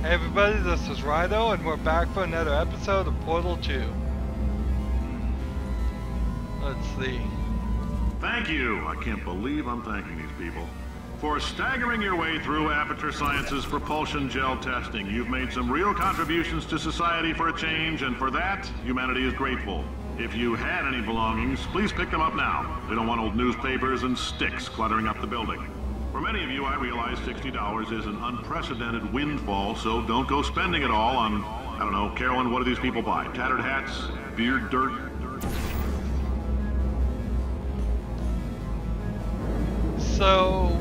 Hey everybody, this is Rydo, and we're back for another episode of Portal 2. Let's see. Thank you. I can't believe I'm thanking these people. For staggering your way through Aperture Science's propulsion gel testing, you've made some real contributions to society for a change, and for that, humanity is grateful. If you had any belongings, please pick them up now. We don't want old newspapers and sticks cluttering up the building. For many of you, I realize $60 is an unprecedented windfall, so don't go spending it all on, I don't know, Carolyn, what do these people buy? Tattered hats? Beard dirt? So,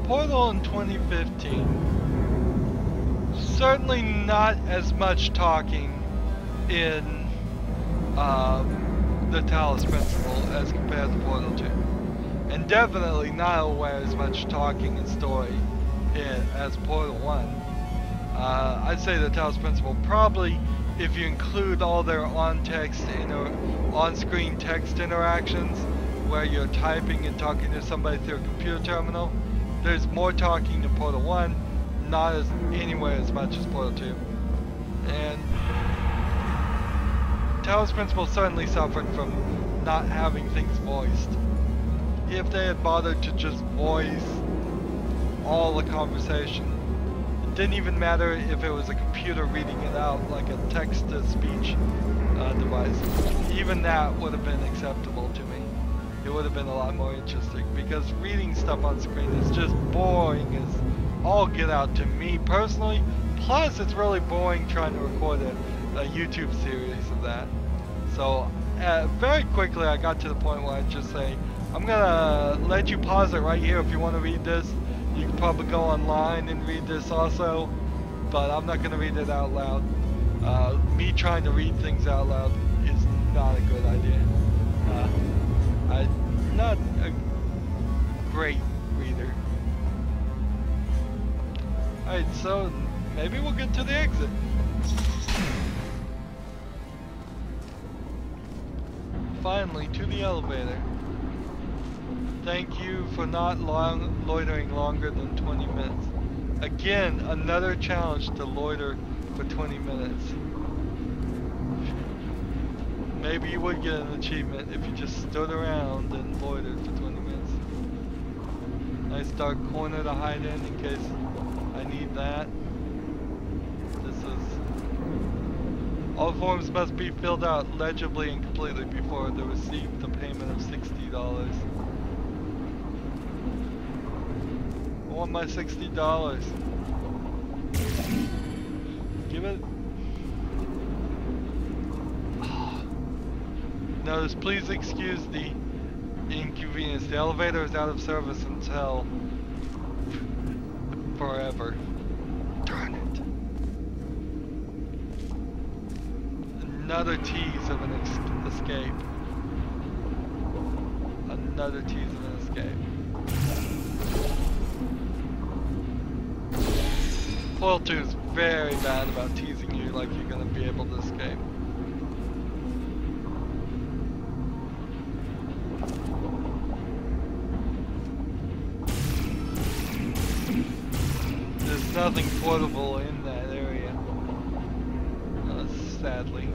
Portal in 2015. Certainly not as much talking in the Talos Principle as compared to Portal 2. And definitely not aware as much talking and story as Portal 1. I'd say the Talos Principle probably, if you include all their on-screen text interactions, where you're typing and talking to somebody through a computer terminal, there's more talking in Portal 1, not anywhere as much as Portal 2. And Talos Principle certainly suffered from not having things voiced. If they had bothered to just voice all the conversation, it didn't even matter if it was a computer reading it out like a text-to-speech device. Even that would have been acceptable to me. It would have been a lot more interesting, because reading stuff on screen is just boring as all get out to me personally. Plus, it's really boring trying to record a YouTube series of that. So, very quickly I got to the point where I'd just say, I'm gonna let you pause it right here if you want to read this. You can probably go online and read this also, but I'm not gonna read it out loud. Me trying to read things out loud is not a good idea. I'm not a great reader. Alright, so maybe we'll get to the exit. Finally, to the elevator. Thank you for not loitering longer than 20 minutes. Again, another challenge to loiter for 20 minutes. Maybe you would get an achievement if you just stood around and loitered for 20 minutes. Nice dark corner to hide in case I need that. This is... All forms must be filled out legibly and completely before they receive the payment of $60. I want my $60. Give it. Notice, please excuse the inconvenience. The elevator is out of service until forever. Darn it. Another tease of an escape. Another tease of an escape. Portal 2 is very bad about teasing you like you're gonna be able to escape. There's nothing portable in that area, sadly.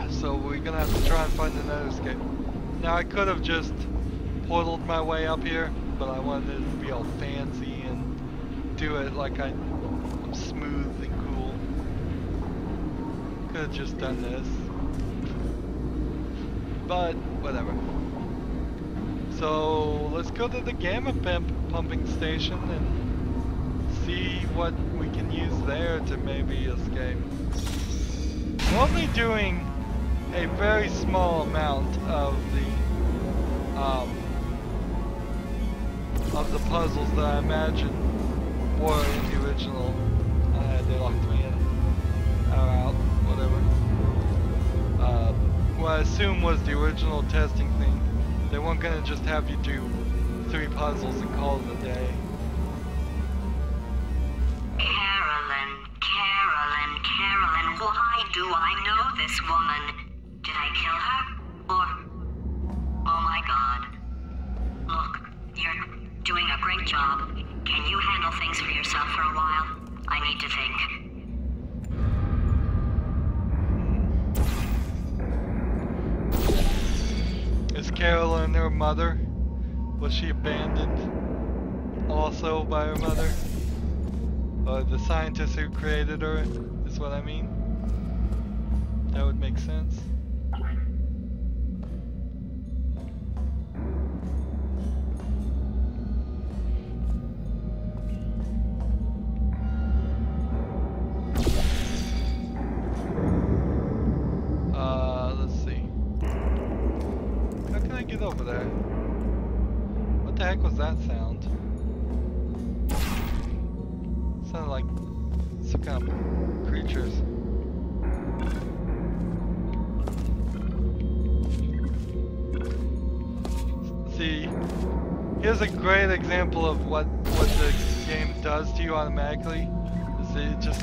So we're gonna have to try and find another escape. Now I could have just portaled my way up here, but I wanted it to be all fancy and do it like I'm smooth and cool. Could have just done this, but whatever. So let's go to the gamma pumping station and see what we can use there to maybe escape. We're only doing a very small amount of the puzzles that I imagine were in the original. They locked me in, or out, whatever. What I assume was the original testing thing. They weren't gonna just have you do 3 puzzles and call it a day. Carolyn, why do I know this woman? I need to think. Is Carolyn her mother? Was she abandoned also by her mother? Or the scientist who created her, is what I mean? That would make sense. Let's see. How can I get over there? What the heck was that sound? Sounded like some kind of creatures. See, here's a great example of what the game does to you automatically. Is it just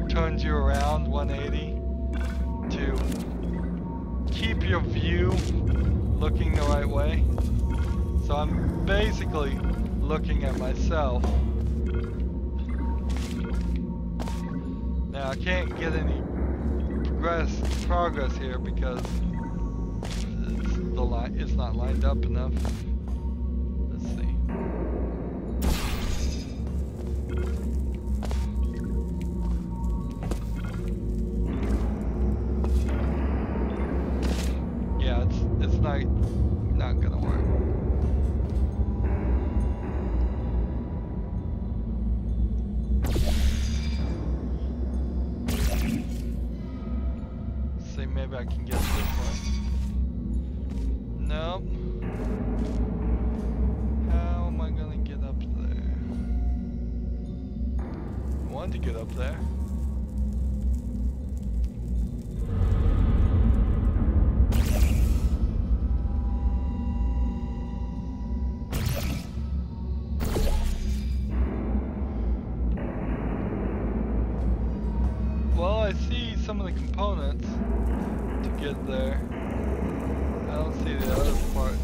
turns you around 180 to keep your view looking the right way. So I'm basically looking at myself. Now I can't get any progress here because it's not lined up enough. Let's see. Yeah, it's not gonna work. See, maybe I can get this one. Nope. How am I gonna get up there? I wanted to get up there. Well, I see some of the components to get there. I don't see the other part.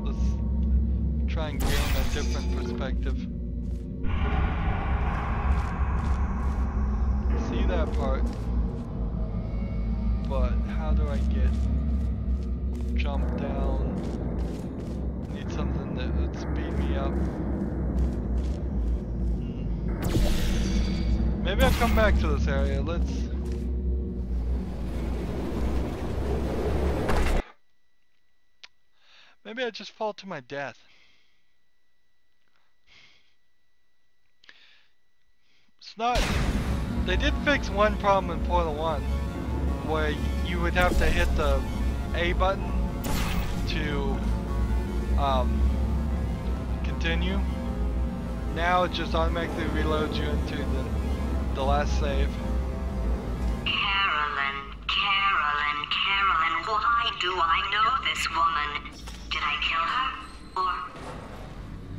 Let's try and gain a different perspective. See that part, but how do I jump down? Need something that would speed me up. Maybe I'll come back to this area. Maybe I just fall to my death. It's not... They did fix one problem in Portal 1, where you would have to hit the A button to continue. Now it just automatically reloads you into the last save. Carolyn, why do I know this woman? Did I kill her? Or...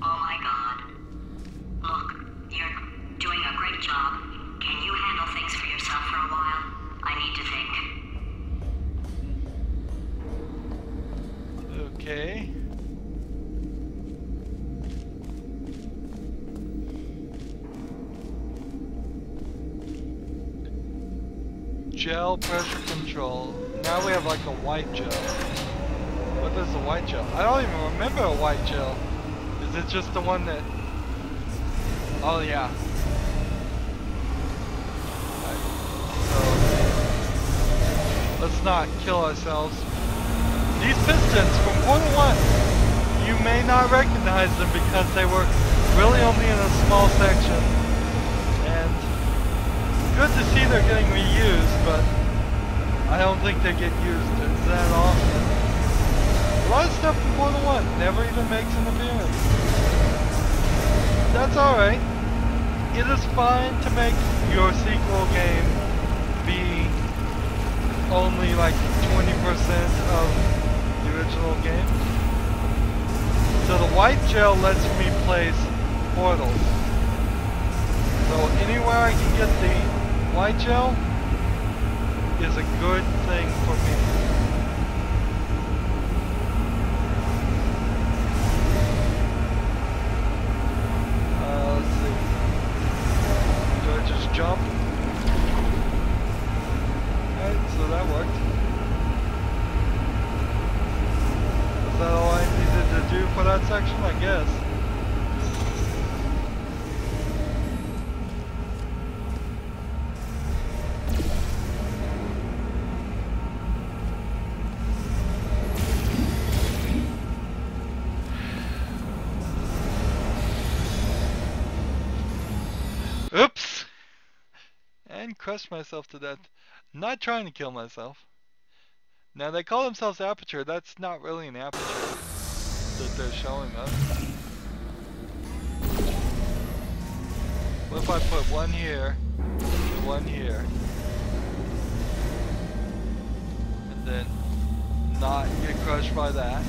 Oh my god. Look, you're doing a great job. Can you handle things for yourself for a while? I need to think. Okay. Gel pressure control. Now we have like a white gel. What is the white gel? I don't even remember a white gel. Is it just the one that... Oh yeah. Right. So let's not kill ourselves. These pistons from Portal 1, you may not recognize them because they were really only in a small section. And good to see they're getting reused, but I don't think they get used that often. A lot of stuff from Portal 1 never even makes an appearance. That's alright. It is fine to make your sequel game be only like 20% of the original game. So the white gel lets me place portals. So anywhere I can get the white gel is a good thing for me. this. Oops! And crushed myself to death. Not trying to kill myself. Now they call themselves Aperture. That's not really an aperture that they're showing us. What if I put one here, one here, and then not get crushed by that,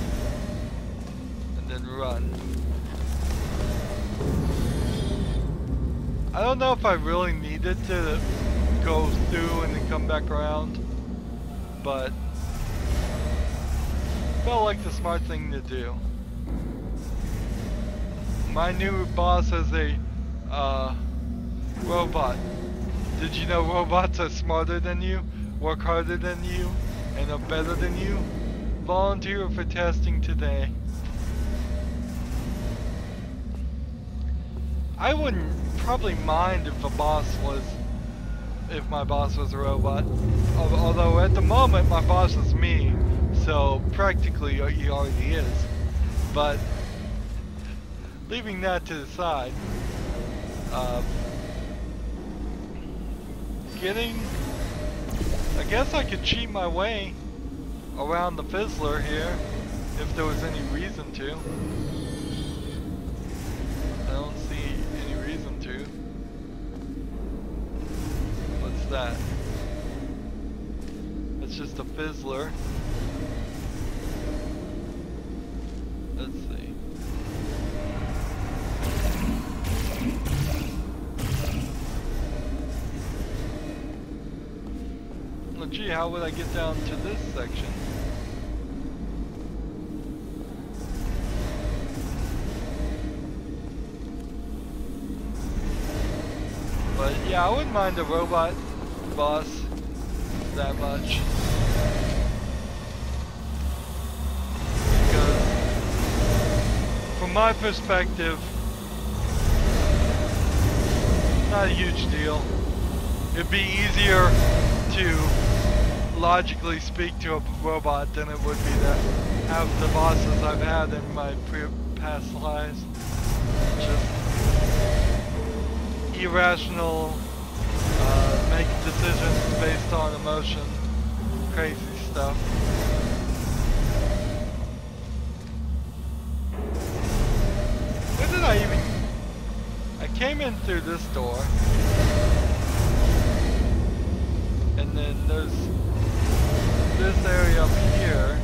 and then run? I don't know if I really needed to go through and then come back around, but felt like the smart thing to do. My new boss is a robot. Did you know robots are smarter than you, work harder than you, and are better than you? Volunteer for testing today. I wouldn't probably mind if my boss was a robot. Although at the moment my boss is me, so practically he already is. But leaving that to the side, I guess I could cheat my way around the Fizzler here if there was any reason to. I don't see any reason to. What's that? It's just a Fizzler. Let's see. Well, gee, how would I get down to this section? But yeah, I wouldn't mind a robot boss that much. Because from my perspective, not a huge deal. It'd be easier to logically speak to a robot than it would be to have the bosses I've had in my past lives. Just irrational, make decisions based on emotion, crazy stuff. Where did I even... I came in through this door, and then there's this area up here.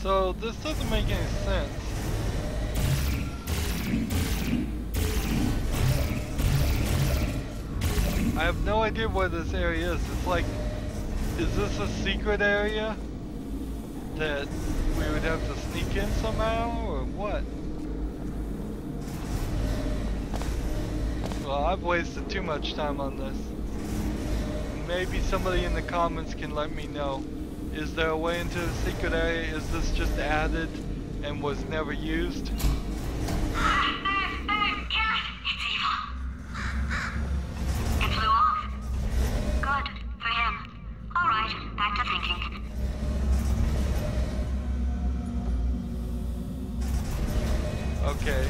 So this doesn't make any sense. I have no idea where this area is. It's like, is this a secret area that we would have to sneak in somehow, or what? Well, I've wasted too much time on this. Maybe somebody in the comments can let me know. Is there a way into the secret area? Is this just added and was never used? It's evil. It flew off. Good for him. All right, back to thinking. Okay.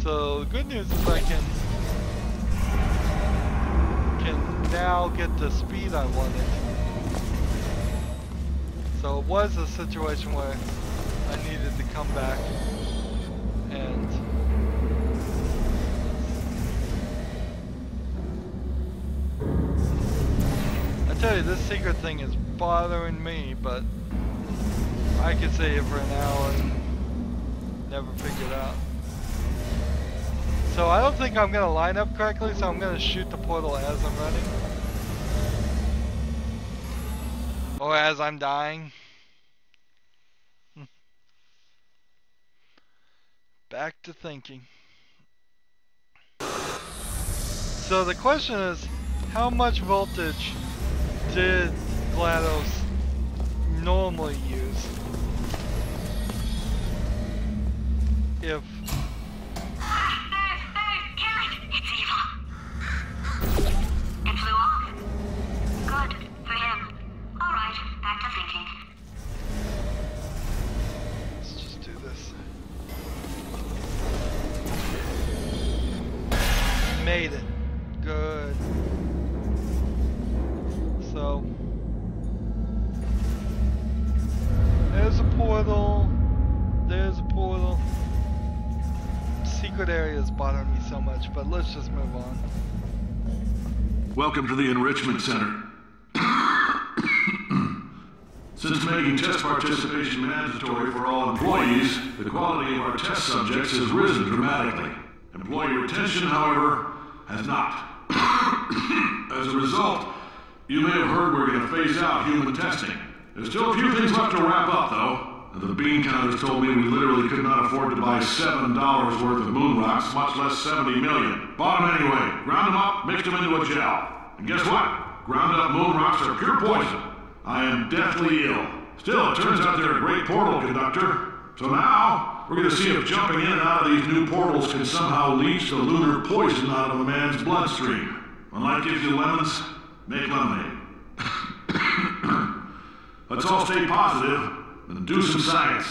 So the good news is I can now get the speed I wanted. So it was a situation where I needed to come back and I tell you, this secret thing is bothering me, but I could say it for an hour and never figure it out. So I don't think I'm gonna line up correctly, so I'm gonna shoot the portal as I'm running. Or as I'm dying. Back to thinking. So the question is, how much voltage did GLaDOS normally use? If... It's evil. It flew off. Good for him. Alright, back to thinking. Let's just do this. Made it. Good. So there's a portal. There's a portal. Secret areas bother me so much, but let's just move on. Welcome to the Enrichment Center. Since making test participation mandatory for all employees, the quality of our test subjects has risen dramatically. Employee retention, however, has not. As a result, you may have heard we're going to phase out human testing. There's still a few things left to wrap up, though. The bean counters told me we literally could not afford to buy $7 worth of moon rocks, much less 70 million. Bought them anyway, ground them up, mixed them into a gel. And guess what? Ground up moon rocks are pure poison. I am deathly ill. Still, it turns out they're a great portal conductor. So now, we're going to see if jumping in and out of these new portals can somehow leach the lunar poison out of a man's bloodstream. When life gives you lemons, make lemonade. Let's all stay positive and do some science.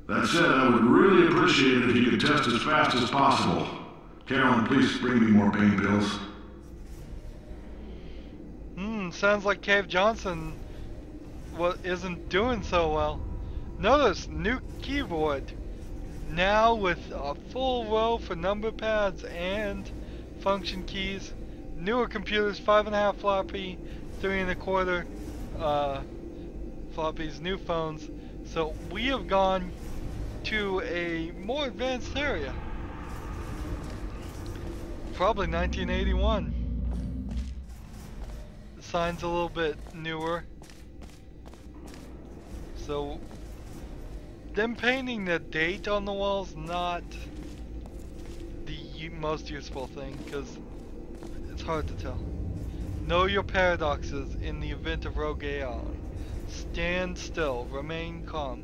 That said, I would really appreciate it if you could test as fast as possible. Carolyn, please bring me more pain pills. Sounds like Cave Johnson isn't doing so well. Notice, new keyboard. Now with a full row for number pads and function keys. Newer computers, 5.5 floppy, 3.25 floppies, new phones. So we have gone to a more advanced area. Probably 1981. The sign's a little bit newer. So them painting the date on the walls not the most useful thing, because it's hard to tell. Know your paradoxes in the event of rogue AI. Stand still, remain calm.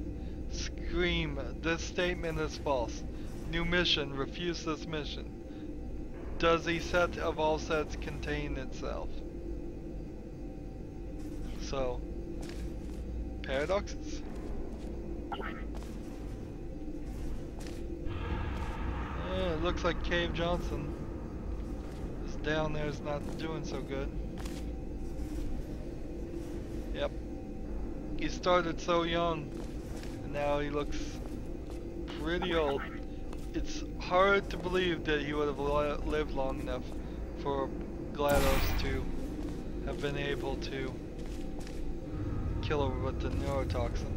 Scream, this statement is false. New mission, refuse this mission. Does a set of all sets contain itself? So, paradoxes? It looks like Cave Johnson is down there, is not doing so good. Yep. He started so young, and now he looks pretty old. It's hard to believe that he would have lived long enough for GLaDOS to have been able to kill her with the neurotoxin.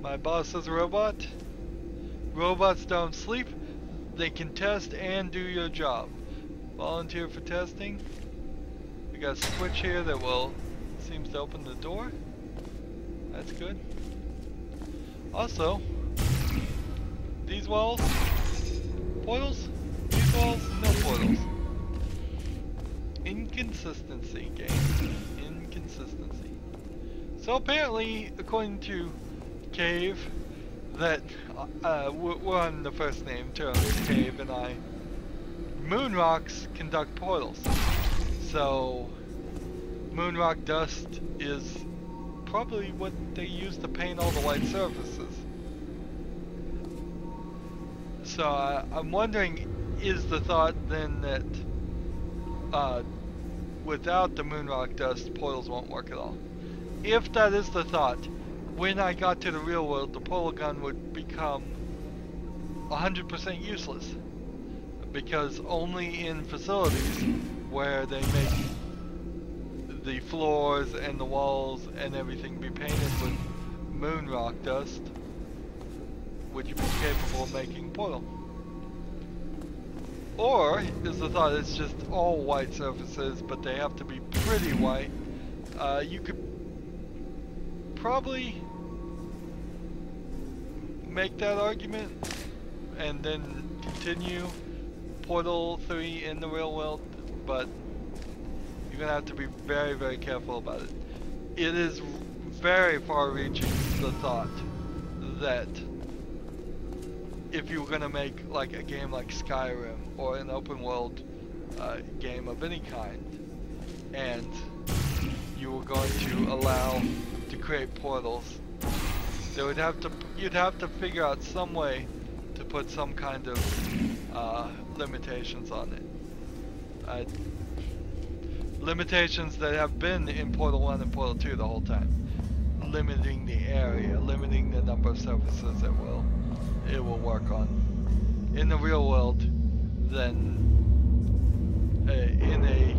My boss is a robot. Robots don't sleep. They can test and do your job. Volunteer for testing. We got a switch here that seems to open the door. That's good. Also, these walls, portals. These walls, no portals. Inconsistency, game. Inconsistency. So apparently, according to Cave, that we're on the first name terms, Cave and I, moon rocks conduct portals. So moon rock dust is probably what they use to paint all the white surfaces. So I'm wondering, is the thought then that without the moon rock dust, portals won't work at all? If that is the thought, when I got to the real world, the portal gun would become 100% useless, because only in facilities where they make the floors and the walls and everything be painted with moon rock dust would you be capable of making Portal? Or is the thought it's just all white surfaces, but they have to be pretty white? You could probably make that argument and then continue Portal 3 in the real world, but you're gonna have to be very, very careful about it. It is very far-reaching, the thought that if you were gonna make like a game like Skyrim or an open world game of any kind, and you were going to allow to create portals, you'd have to figure out some way to put some kind of limitations on it. Limitations that have been in Portal 1 and Portal 2 the whole time. Limiting the area, limiting the number of surfaces it will work on. In the real world, then in a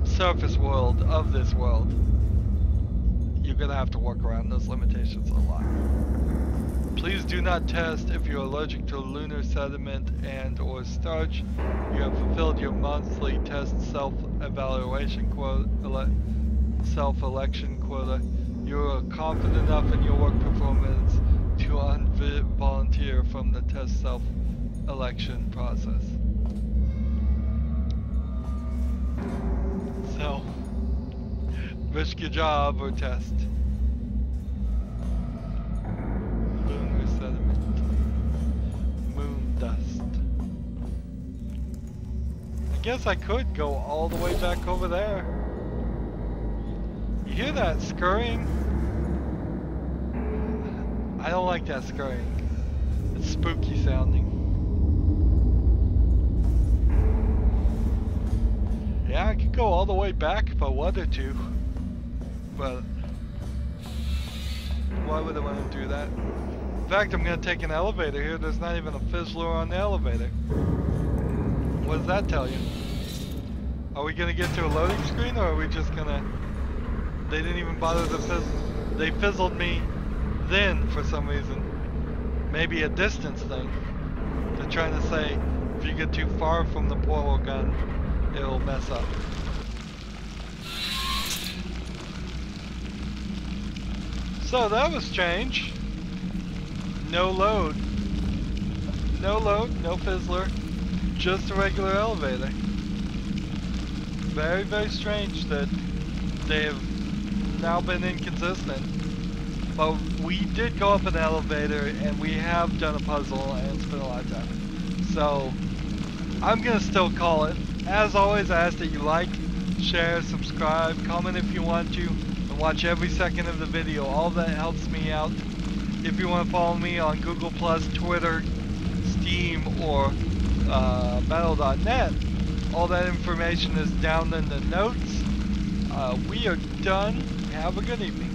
surface world of this world, you're gonna have to work around those limitations a lot. Please do not test if you're allergic to lunar sediment and or starch. You have fulfilled your monthly test self-evaluation quota, self-election quota. You are confident enough in your work performance to volunteer from the test self-election process. So, risk your job or test. Lunar sediment. Moon dust. I guess I could go all the way back over there. You hear that scurrying? I don't like that scurrying. It's spooky sounding. Yeah, I could go all the way back if I wanted to, but why would I want to do that? In fact, I'm going to take an elevator here. There's not even a fizzler on the elevator. What does that tell you? Are we going to get to a loading screen, or are we just going to... They didn't even bother to fizzle. They fizzled me then for some reason. Maybe a distance thing. They're trying to say if you get too far from the portal gun, it'll mess up. So that was strange. No load. No load, no fizzler. Just a regular elevator. Very, very strange that they have now been inconsistent. But we did go up an elevator and we have done a puzzle and spent a lot of time. So I'm gonna still call it. As always, I ask that you like, share, subscribe, comment if you want to, and watch every second of the video. All that helps me out. If you want to follow me on Google+, Twitter, Steam, or Battle.net, all that information is down in the notes. We are done. Have a good evening.